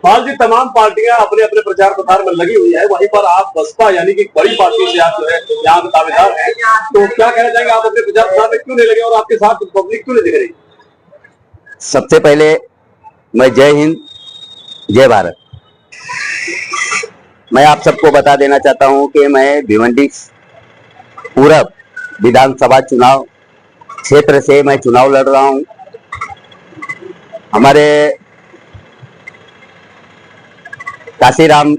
हाल जी तमाम पार्टियां अपने अपने प्रचार प्रसार में लगी हुई है, वहीं पर आप बसपा यानी कि बड़ी पार्टी से आप जो है यहाँ के दावेदार हैं, तो क्या कहना चाहेंगे आप अपने प्रचार प्रसार में क्यों नहीं लगे और आपके साथ पब्लिक क्यों नहीं दिख रही? सबसे पहले मैं जय हिंद जय भारत। मैं आप सबको बता देना चाहता हूं कि मैं भिवंडी पूरब विधानसभा चुनाव क्षेत्र से मैं चुनाव लड़ रहा हूं। हमारे काशीराम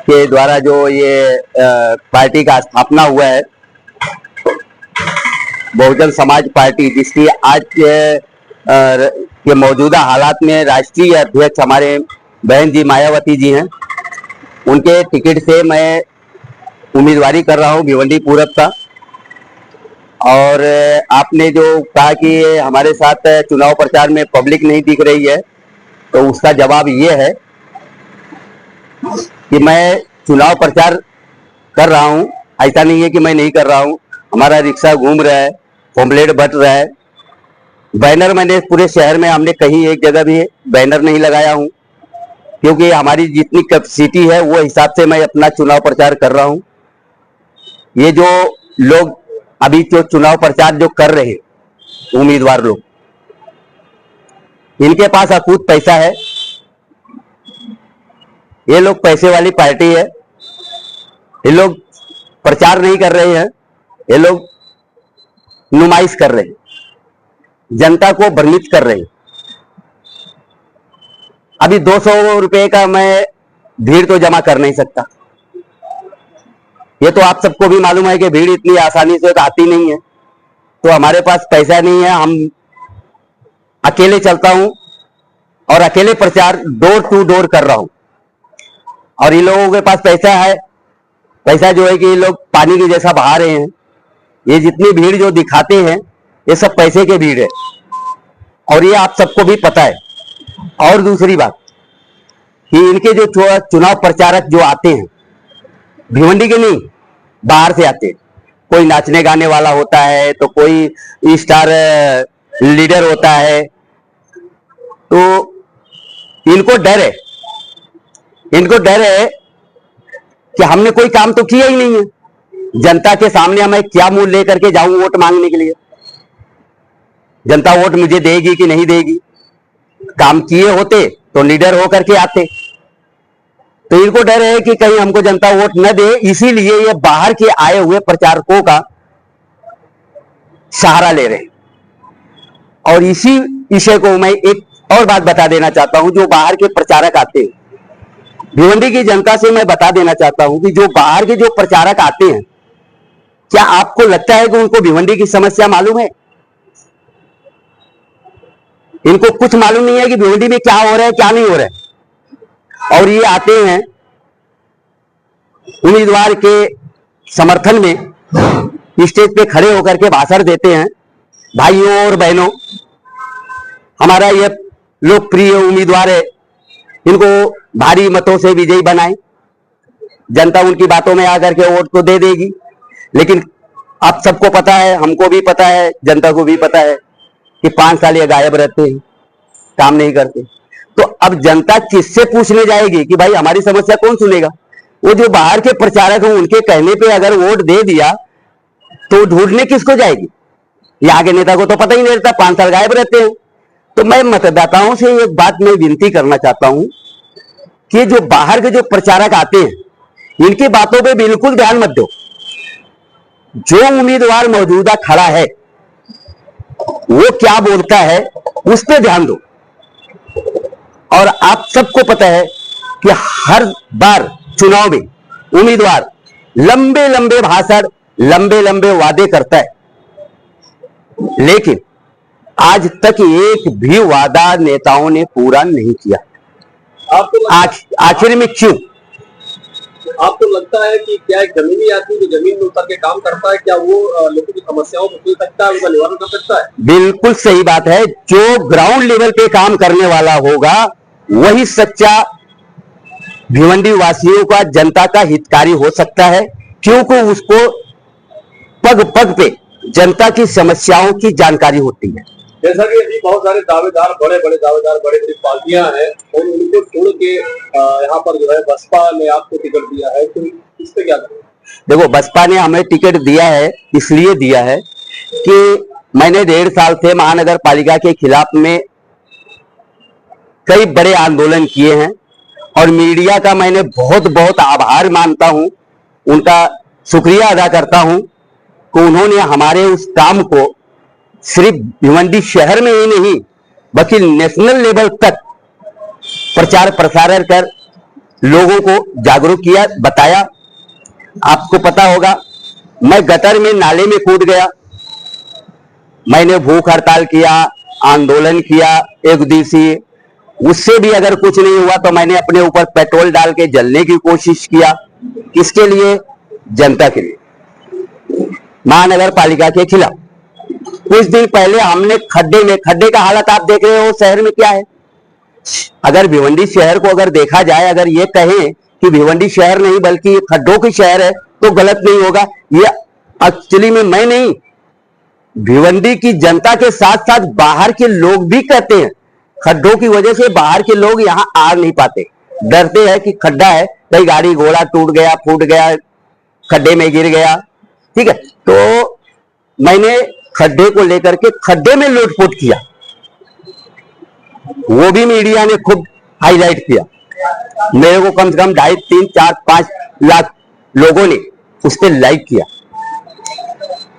के द्वारा जो ये पार्टी का स्थापना हुआ है, बहुजन समाज पार्टी, जिसकी आज के मौजूदा हालात में राष्ट्रीय अध्यक्ष हमारे बहन जी मायावती जी हैं, उनके टिकट से मैं उम्मीदवारी कर रहा हूं भिवंडी पूरब का। और आपने जो कहा कि हमारे साथ चुनाव प्रचार में पब्लिक नहीं दिख रही है, तो उसका जवाब ये है कि मैं चुनाव प्रचार कर रहा हूं। ऐसा नहीं है कि मैं नहीं कर रहा हूं। हमारा रिक्शा घूम रहा है, पॉम्पलेट बट रहा है, बैनर मैंने पूरे शहर में, हमने कहीं एक जगह भी बैनर नहीं लगाया हूं, क्योंकि हमारी जितनी कैपेसिटी है वो हिसाब से मैं अपना चुनाव प्रचार कर रहा हूं। ये जो लोग अभी जो चुनाव प्रचार जो कर रहे हैं उम्मीदवार लोग, इनके पास अकूत पैसा है। ये लोग पैसे वाली पार्टी है। ये लोग प्रचार नहीं कर रहे हैं, ये लोग नुमाइश कर रहे हैं, जनता को भ्रमित कर रहे हैं। अभी 200 रुपए का मैं भीड़ तो जमा कर नहीं सकता। ये तो आप सबको भी मालूम है कि भीड़ इतनी आसानी से आती नहीं है। तो हमारे पास पैसा नहीं है, हम अकेले चलता हूं और अकेले प्रचार डोर टू डोर कर रहा हूं। और इन लोगों के पास पैसा है, पैसा जो है कि ये लोग पानी के जैसा बहा रहे हैं। ये जितनी भीड़ जो दिखाते हैं, ये सब पैसे के भीड़ है, और ये आप सबको भी पता है। और दूसरी बात कि इनके जो चुनाव प्रचारक जो आते हैं, भिवंडी के नहीं, बाहर से आते हैं। कोई नाचने गाने वाला होता है, तो कोई स्टार लीडर होता है, तो इनको डर है, इनको डर है कि हमने कोई काम तो किया ही नहीं है। जनता के सामने मैं क्या मुंह लेकर के जाऊं वोट मांगने के लिए? जनता वोट मुझे देगी कि नहीं देगी? काम किए होते तो लीडर होकर के आते। तो इनको डर है कि कहीं हमको जनता वोट न दे, इसीलिए ये बाहर के आए हुए प्रचारकों का सहारा ले रहे हैं। और इसी विषय को मैं एक और बात बता देना चाहता हूं। जो बाहर के प्रचारक आते हैं, भिवंडी की जनता से मैं बता देना चाहता हूं कि जो बाहर के जो प्रचारक आते हैं, क्या आपको लगता है कि उनको भिवंडी की समस्या मालूम है? इनको कुछ मालूम नहीं है कि भिवंडी में क्या हो रहा है, क्या नहीं हो रहा है। और ये आते हैं उम्मीदवार के समर्थन में, स्टेज पे खड़े होकर के भाषण देते हैं। भाइयों और बहनों, हमारा ये लोकप्रिय उम्मीदवार है, इनको भारी मतों से विजयी बनाएं। जनता उनकी बातों में आकर के वोट को दे देगी। लेकिन आप सबको पता है, हमको भी पता है, जनता को भी पता है कि 5 साल ये गायब रहते हैं, काम नहीं करते। तो अब जनता किससे पूछने जाएगी कि भाई हमारी समस्या कौन सुनेगा? वो जो बाहर के प्रचारक हैं, उनके कहने पे अगर वोट दे दिया तो ढूंढने किसको जाएगी? यहाँ के नेता को तो पता ही नहीं रहता, 5 साल गायब रहते हैं। तो मैं मतदाताओं से एक बात मैं विनती करना चाहता हूं कि जो बाहर के जो प्रचारक आते हैं, इनकी बातों पे बिल्कुल ध्यान मत दो। जो उम्मीदवार मौजूदा खड़ा है वो क्या बोलता है, उस पर ध्यान दो। और आप सबको पता है कि हर बार चुनाव में उम्मीदवार लंबे लंबे भाषण, लंबे लंबे वादे करता है, लेकिन आज तक एक भी वादा नेताओं ने पूरा नहीं किया। आखिर में क्यों? आपको लगता है कि क्या एक जमीनी आदमी जो जमीन में उतर के काम करता है, क्या वो लोगों की समस्याओं को सुन सकता है, उनका निवारण कर सकता है? बिल्कुल सही बात है। जो ग्राउंड लेवल पे काम करने वाला होगा वही सच्चा भिवंडी वासियों का, जनता का हितकारी हो सकता है, क्योंकि उसको पग पग पे जनता की समस्याओं की जानकारी होती है। जैसा कि अभी बहुत सारे दावेदार, बड़े बड़े दावेदार, बड़ी बड़ी पार्टियां हैं और उनको छोड़ के यहाँ पर जो है बसपा ने आपको टिकट दिया है, तो इस पे क्या करें? देखो, बसपा ने हमें टिकट दिया है, इसलिए दिया है कि मैंने 1.5 साल से महानगर पालिका के खिलाफ में कई बड़े आंदोलन किए हैं और मीडिया का मैंने बहुत बहुत आभार मानता हूं, उनका शुक्रिया अदा करता हूं कि उन्होंने हमारे उस काम को सिर्फ भिवंडी शहर में ही नहीं बल्कि नेशनल लेवल तक प्रचार प्रसारण कर लोगों को जागरूक किया, बताया। आपको पता होगा, मैं गटर में नाले में कूद गया, मैंने भूख हड़ताल किया, आंदोलन किया 1 दिवसीय, उससे भी अगर कुछ नहीं हुआ तो मैंने अपने ऊपर पेट्रोल डाल के जलने की कोशिश किया। किसके लिए? जनता के लिए, महानगर पालिका के खिलाफ। कुछ दिन पहले हमने खड्डे का हालत आप देख रहे हो शहर में क्या है। अगर भिवंडी शहर को अगर देखा जाए, अगर ये कहें कि भिवंडी शहर नहीं बल्कि ये खड्डों की शहर है तो गलत नहीं होगा। ये एक्चुअली में मैं नहीं, भिवंडी की जनता के साथ साथ बाहर के लोग भी कहते हैं। खड्डों की वजह से बाहर के लोग यहां आ नहीं पाते, डरते हैं कि खड्डा है, कई गाड़ी घोड़ा टूट गया, फूट गया, खड्डे में गिर गया। ठीक है, तो मैंने खड्डे को लेकर के खड्डे में लूटपुट किया, वो भी मीडिया ने खूब हाईलाइट किया। मेरे को कम से कम 2.5, 3, 4, 5 लाख लोगों ने उस पर लाइक किया।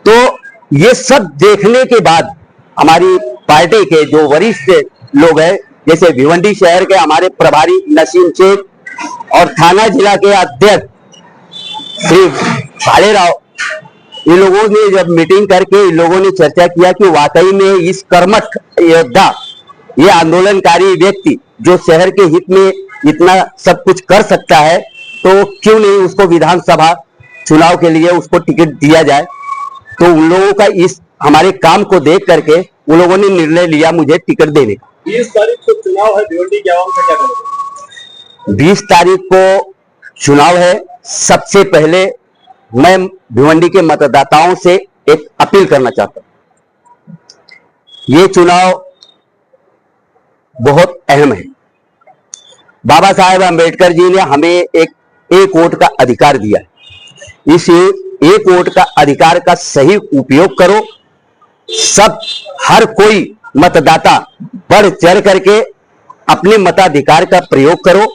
तो ये सब देखने के बाद हमारी पार्टी के जो वरिष्ठ लोग हैं, जैसे भिवंडी शहर के हमारे प्रभारी नसीम शेख और थाना जिला के अध्यक्ष श्री भालेराव, इन लोगों ने जब मीटिंग करके इन लोगों ने चर्चा किया कि वाकई में इस कर्मठ योद्धा, ये आंदोलनकारी व्यक्ति जो शहर के हित में इतना सब कुछ कर सकता है, तो क्यों नहीं उसको विधानसभा चुनाव के लिए उसको टिकट दिया जाए। तो उन लोगों का इस हमारे काम को देख करके उन लोगों ने निर्णय लिया मुझे टिकट देने का। 20 तारीख को चुनाव है, भिवंडी के आवाम से क्या करेंगे? 20 तारीख को चुनाव है। सबसे पहले मैं भिवंडी के मतदाताओं से एक अपील करना चाहता हूं, ये चुनाव बहुत अहम है। बाबा साहेब अंबेडकर जी ने हमें एक वोट का अधिकार दिया है। इस एक वोट का अधिकार का सही उपयोग करो। सब हर कोई मतदाता बढ़ चढ़ करके अपने मताधिकार का प्रयोग करो।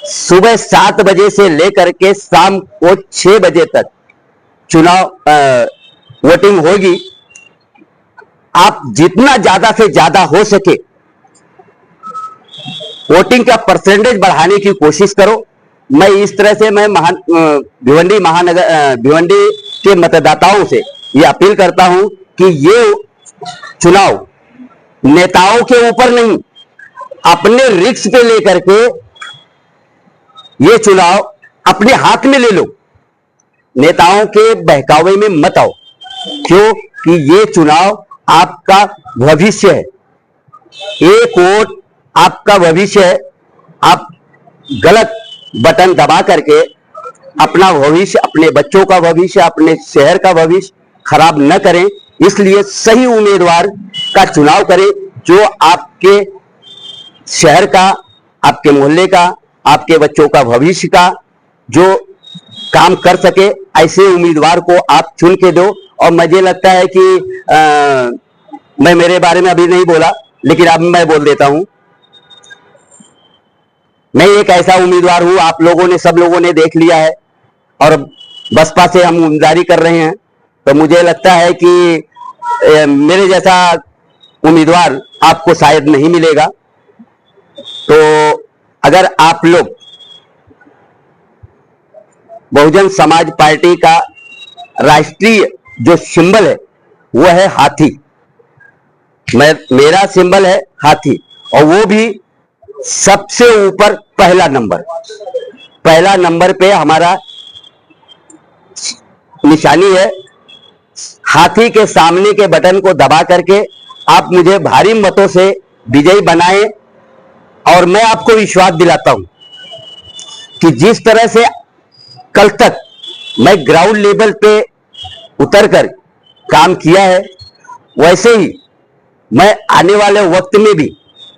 सुबह 7 बजे से लेकर के शाम को 6 बजे तक चुनाव वोटिंग होगी। आप जितना ज्यादा से ज्यादा हो सके वोटिंग का परसेंटेज बढ़ाने की कोशिश करो। मैं इस तरह से भिवंडी के मतदाताओं से ये अपील करता हूं कि ये चुनाव नेताओं के ऊपर नहीं, अपने रिस्क पे लेकर के ये चुनाव अपने हाथ में ले लो। नेताओं के बहकावे में मत आओ, क्यों कि ये चुनाव आपका भविष्य है। एक वोट आपका भविष्य है। आप गलत बटन दबा करके अपना भविष्य, अपने बच्चों का भविष्य, अपने शहर का भविष्य खराब न करें। इसलिए सही उम्मीदवार का चुनाव करें जो आपके शहर का, आपके मोहल्ले का, आपके बच्चों का भविष्य का जो काम कर सके, ऐसे उम्मीदवार को आप चुन के दो। और मुझे लगता है कि मैं मेरे बारे में अभी नहीं बोला, लेकिन अब मैं बोल देता हूं। मैं एक ऐसा उम्मीदवार हूं, आप लोगों ने, सब लोगों ने देख लिया है और बसपा से हम उम्मीदवारी कर रहे हैं। तो मुझे लगता है कि मेरे जैसा उम्मीदवार आपको शायद नहीं मिलेगा। तो अगर आप लोग बहुजन समाज पार्टी का राष्ट्रीय जो सिंबल है वो है हाथी, मेरा सिंबल है हाथी, और वो भी सबसे ऊपर पहला नंबर पे हमारा निशानी है। हाथी के सामने के बटन को दबा करके आप मुझे भारी मतों से विजयी बनाएं। और मैं आपको विश्वास दिलाता हूं कि जिस तरह से कल तक मैं ग्राउंड लेवल पे उतरकर काम किया है, वैसे ही मैं आने वाले वक्त में भी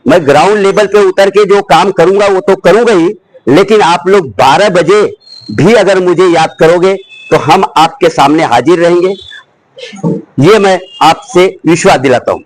मैं ग्राउंड लेवल पे उतर के जो काम करूंगा वो तो करूंगा ही, लेकिन आप लोग 12 बजे भी अगर मुझे याद करोगे तो हम आपके सामने हाजिर रहेंगे, ये मैं आपसे विश्वास दिलाता हूं।